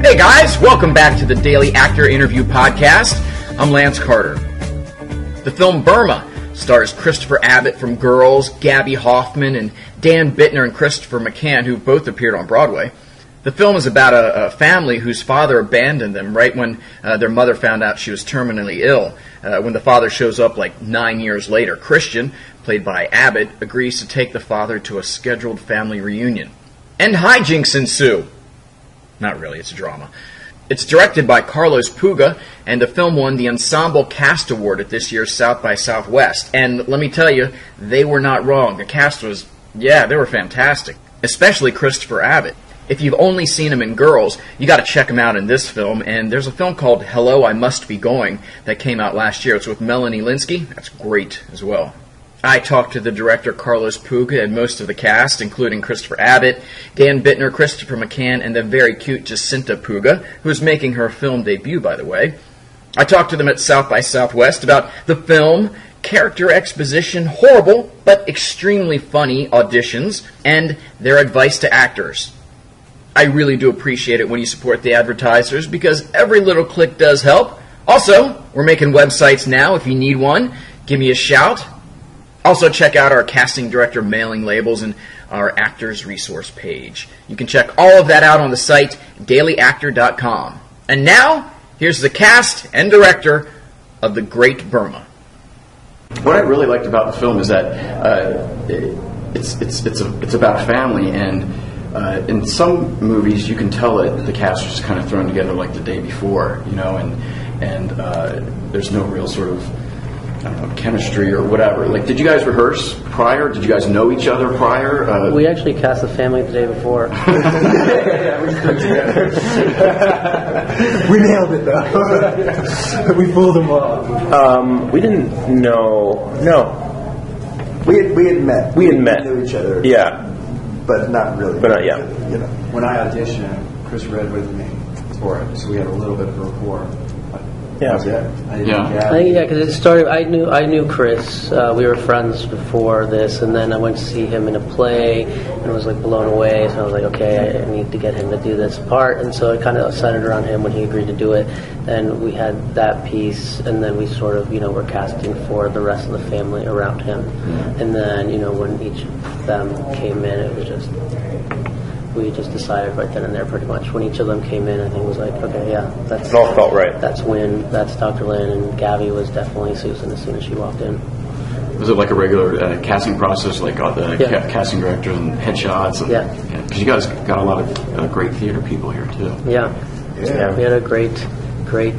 Hey guys, welcome back to the Daily Actor Interview Podcast. I'm Lance Carter. The film Burma stars Christopher Abbott from Girls, Gabby Hoffman, and Dan Bittner and Christopher McCann, who both appeared on Broadway. The film is about a family whose father abandoned them right when their mother found out she was terminally ill. When the father shows up like 9 years later, Christian, played by Abbott, agrees to take the father to a scheduled family reunion. And hijinks ensue. Not really, it's a drama. It's directed by Carlos Puga, and the film won the Ensemble Cast Award at this year's South by Southwest. And let me tell you, they were not wrong. The cast was, they were fantastic. Especially Christopher Abbott. If you've only seen him in Girls, you got to check him out in this film. And there's a film called Hello, I Must Be Going that came out last year. It's with Melanie Linsky. That's great as well. I talked to the director Carlos Puga and most of the cast, including Christopher Abbott, Dan Bittner, Christopher McCann, and the very cute Jacinta Puga, who's making her film debut, by the way. I talked to them at South by Southwest about the film, character exposition, horrible but extremely funny auditions, and their advice to actors. I really do appreciate it when you support the advertisers because every little click does help. Also, we're making websites now. If you need one, give me a shout. Also, check out our casting director mailing labels and our actors resource page. You can check all of that out on the site, dailyactor.com. And now, here's the cast and director of The Great Burma. What I really liked about the film is that it's about family, and in some movies you can tell that the cast is just kind of thrown together like the day before, and there's no real sort of chemistry or whatever. Like, did you guys rehearse prior? Did you guys know each other prior? We actually cast the family the day before. We nailed it though. We fooled them all. We didn't know. No, we had met. We knew each other. Yeah, but not really. But not yet. When I auditioned, Chris read with me for it, so we had a little bit of rapport. Yeah. Because it started. I knew Chris. We were friends before this, and then I went to see him in a play, and was like blown away. So I was like, okay, I need to get him to do this part, and so it kind of centered around him when he agreed to do it. And we had that piece, and then we sort of, were casting for the rest of the family around him. Mm-hmm. And then, when each of them came in, it was just. We just decided right then and there pretty much. When each of them came in, I think it was like, okay, it all felt right. That's Wynn, that's Dr. Lynn, and Gabby was definitely Susan as soon as she walked in. Was it like a regular casting process, like all the casting directors and headshots? And, because you guys got a lot of great theater people here, too. Yeah. We had a great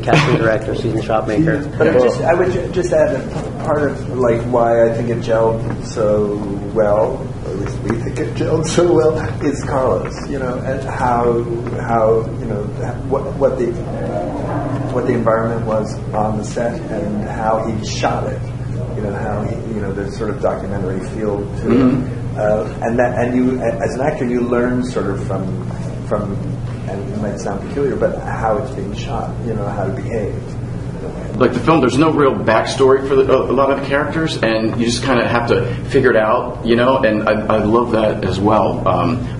casting director, Susan Shopmaker. But I would just add that part of why I think it gelled so well, or at least we think it gelled so well, is Carlos. And how what the environment was on the set and how he shot it. How he, the sort of documentary feel to it, and you as an actor you learn sort of from. And it might sound peculiar, but how it's being shot, how to behave. Like the film, there's no real backstory for a lot of the characters, and you just kind of have to figure it out, and I love that as well.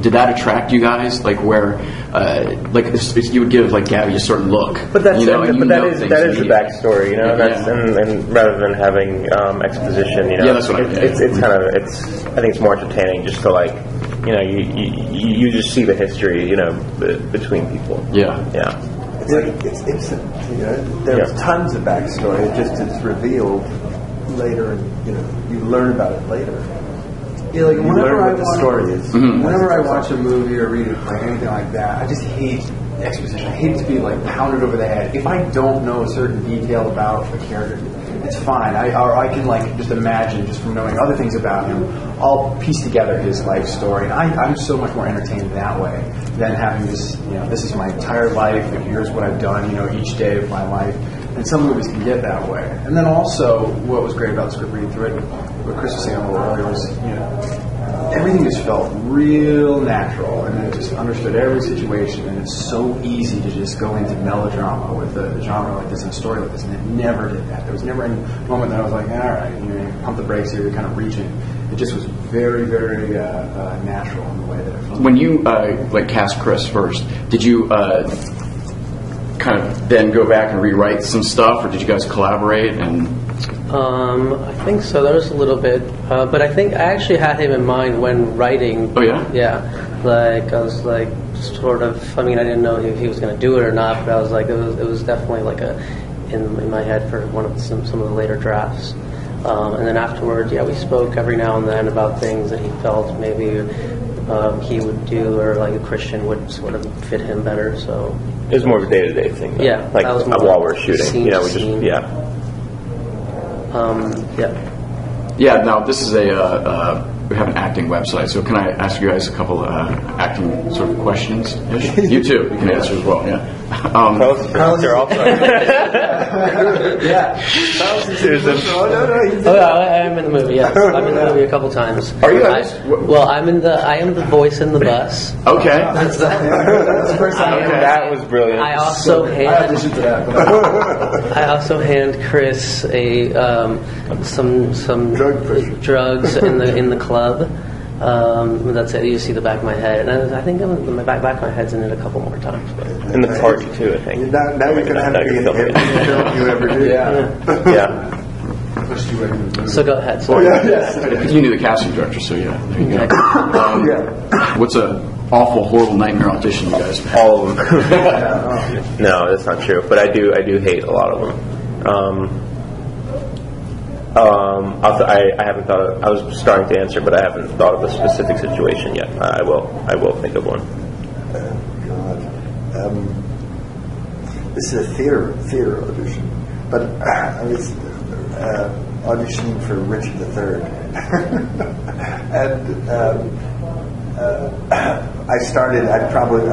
Did that attract you guys? Like where, you would give Gabby a certain look. But that is the backstory, and rather than having exposition, that's what I mean. It's kind of I think it's more entertaining just to you just see the history, between people. Yeah. It's instant. There's tons of backstory. It just is revealed later, and you learn about it later. Yeah, like whenever I watch a movie or read a play, anything like that, I just hate exposition. I hate to be pounded over the head. If I don't know a certain detail about a character, it's fine. I can just imagine, just from knowing other things about him, I'll piece together his life story. And I'm so much more entertained that way than having this, this is my entire life, and here's what I've done, each day of my life. And some movies can get that way. And then also, what was great about the script reading through it, what Chris was saying a little earlier was, everything just felt real natural, and I just understood every situation, and it's so easy to just go into melodrama with a genre like this and a story like this, and it never did that. There was never any moment that I was like, all right, pump the brakes here, you're kind of reaching. It just was very, very natural in the way that it felt. When you cast Chris first, did you kind of then go back and rewrite some stuff, or did you guys collaborate? And I think so. There was a little bit, but I think I actually had him in mind when writing. Oh yeah. Yeah, like I was like sort of. I mean, I didn't know if he was going to do it or not, but I was like, it was definitely like in my head for one of some of the later drafts. And then afterwards, we spoke every now and then about things that he felt maybe he would do, or like a Christian would sort of fit him better. So it was more of a day-to-day thing, though. Yeah, like while we're shooting. Scene we to just scene. Yeah. Now this is we have an acting website, so can I ask you guys a couple acting sort of questions? You too. You can answer as well. Yeah. Carlos also. Yeah. I am in the movie. Yes, I'm in the movie a couple times. Are you guys? I am the voice in the bus. Okay. That's the first time. Okay. That was brilliant. I also auditioned for that. I also hand Chris some drugs in the club. That's it. You see the back of my head, and I think my back of my head's in it a couple more times. But. In the party too, I think. Now you're going to have to be in every film you ever do. Yeah. So go ahead. Oh yeah. You knew the casting director, so yeah. There you go. What's a awful, horrible nightmare audition you guys had? All of them. No, that's not true. But I do hate a lot of them. I haven't thought of, I was starting to answer, but I haven't thought of a specific situation yet. I will think of one. This is a theater audition, but I was auditioning for Richard III, and I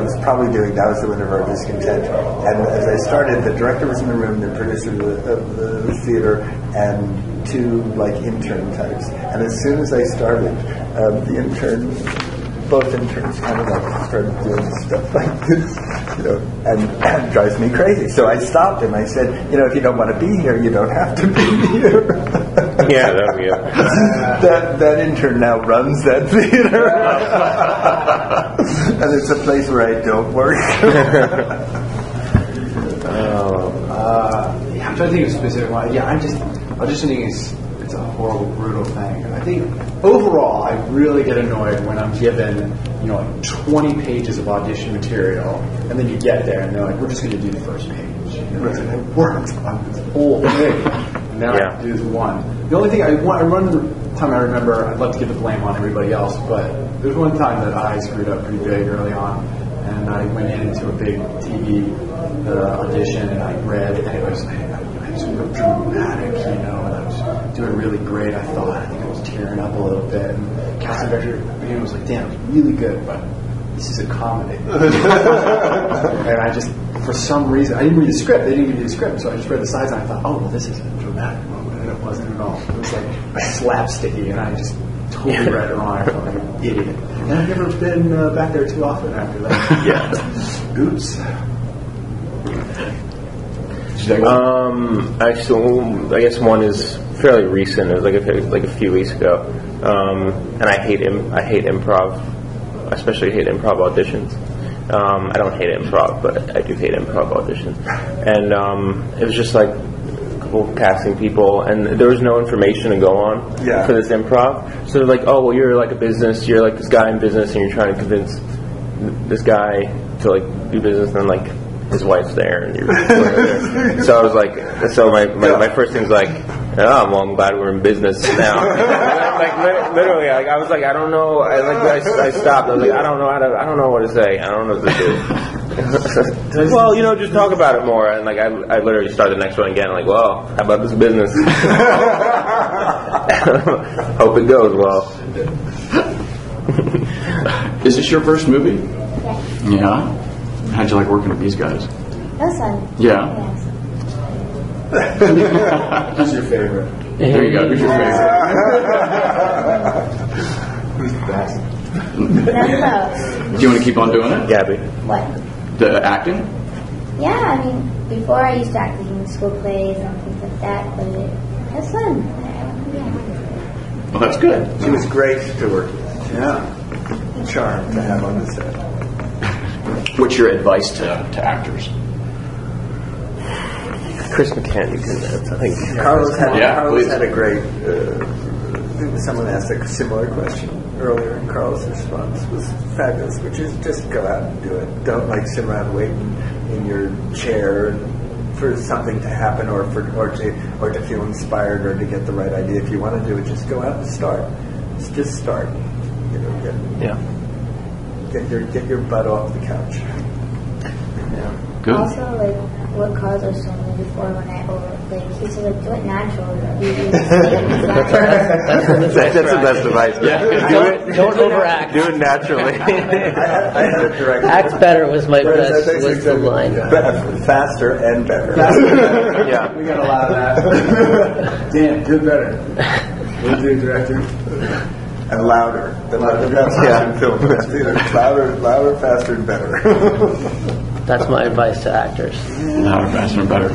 was probably doing That Was the Wind of Our Discontent, and as I started, the director was in the room, the producer of the theater, and two intern types, and as soon as I started, both interns kind of started doing stuff like this, and it drives me crazy. So I stopped him. I said, if you don't want to be here, you don't have to be here. Yeah, that would be it. That intern now runs that theater. And it's a place where I don't work. I'm trying to think of a specific one. Yeah, auditioning it's a horrible, brutal thing. I think overall, I really get annoyed when I'm given, 20 pages of audition material, and then you get there and they're like, "We're just going to do the first page." It worked on this whole thing. And now I have to do this one. The only thing one time I remember, I'd love to give the blame on everybody else, but there's one time that I screwed up pretty big early on, and I went into a big TV audition, and I read, and it was super dramatic, and I was doing really great. I think I was tearing up a little bit, and the casting director was like, "Damn, it's really good, but this is a comedy." And I just, for some reason, I didn't read the script. They didn't give me the script, so I just read the sides, and I thought, "Oh, well, this is a dramatic moment," and it wasn't at all. It was like slapsticky, and I just totally read it wrong. I felt like an idiot, and I've never been back there too often after that. Yeah. Oops. I guess one is fairly recent. It was like a few weeks ago, and I hate improv. I especially hate improv auditions. I don't hate improv, but I do hate improv auditions. And it was just like a couple casting people, and there was no information to go on for this improv. So they're like, "Oh, well, you're like a business. You're like this guy in business, and you're trying to convince this guy to do business." And then his wife's there, and you're there. So I was like, my first thing's like, "Oh, well, I'm glad we're in business now." Literally, I was like, I don't know. I stopped. I was like, I don't know what to say. I don't know what to do. Well, just talk about it more. And I literally started the next one again. Well, how about this business? Hope it goes well. Is this your first movie? Yeah. Yeah. How'd you like working with these guys? That was fun. Yeah. Who's your favorite? There you go. Who's your favorite? Who's the best? None close. Do you want to keep on doing it? Gabby. What? The acting? Yeah, before I used to act in school plays and things like that, but it was fun. Yeah. Well, that's good. She was great to work with. Yeah. Charm to have on the set. What's your advice to actors? Chris McCann, you can. I think Carlos had please. a great. Someone asked a similar question earlier, and Carlos' response was fabulous, which is just go out and do it. Don't sit around waiting in your chair for something to happen, or to feel inspired, or to get the right idea. If you want to do it, just go out and start. Just start. Get your butt off the couch. Yeah. Good. Also, what Carlos was showing me before when he said, do it natural. That's the best advice. Yeah. Don't overact. Do it naturally. I had a director. Act better was my best. That's Was the line. Faster and better. Yeah. We got a lot of that. Dan, do it better. We'll do director. And louder. In film. Louder, faster, and better. That's my advice to actors. Louder, faster, and better.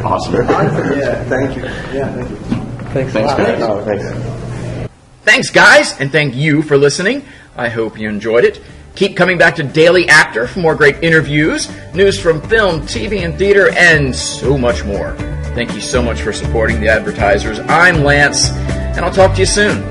Awesome. Yeah, thank you. Yeah, thank you. Thanks a Thanks, lot. guys. Oh, thanks. Thanks, guys, and thank you for listening. I hope you enjoyed it. Keep coming back to Daily Actor for more great interviews, news from film, TV, and theater, and so much more. Thank you so much for supporting the advertisers. I'm Lance, and I'll talk to you soon.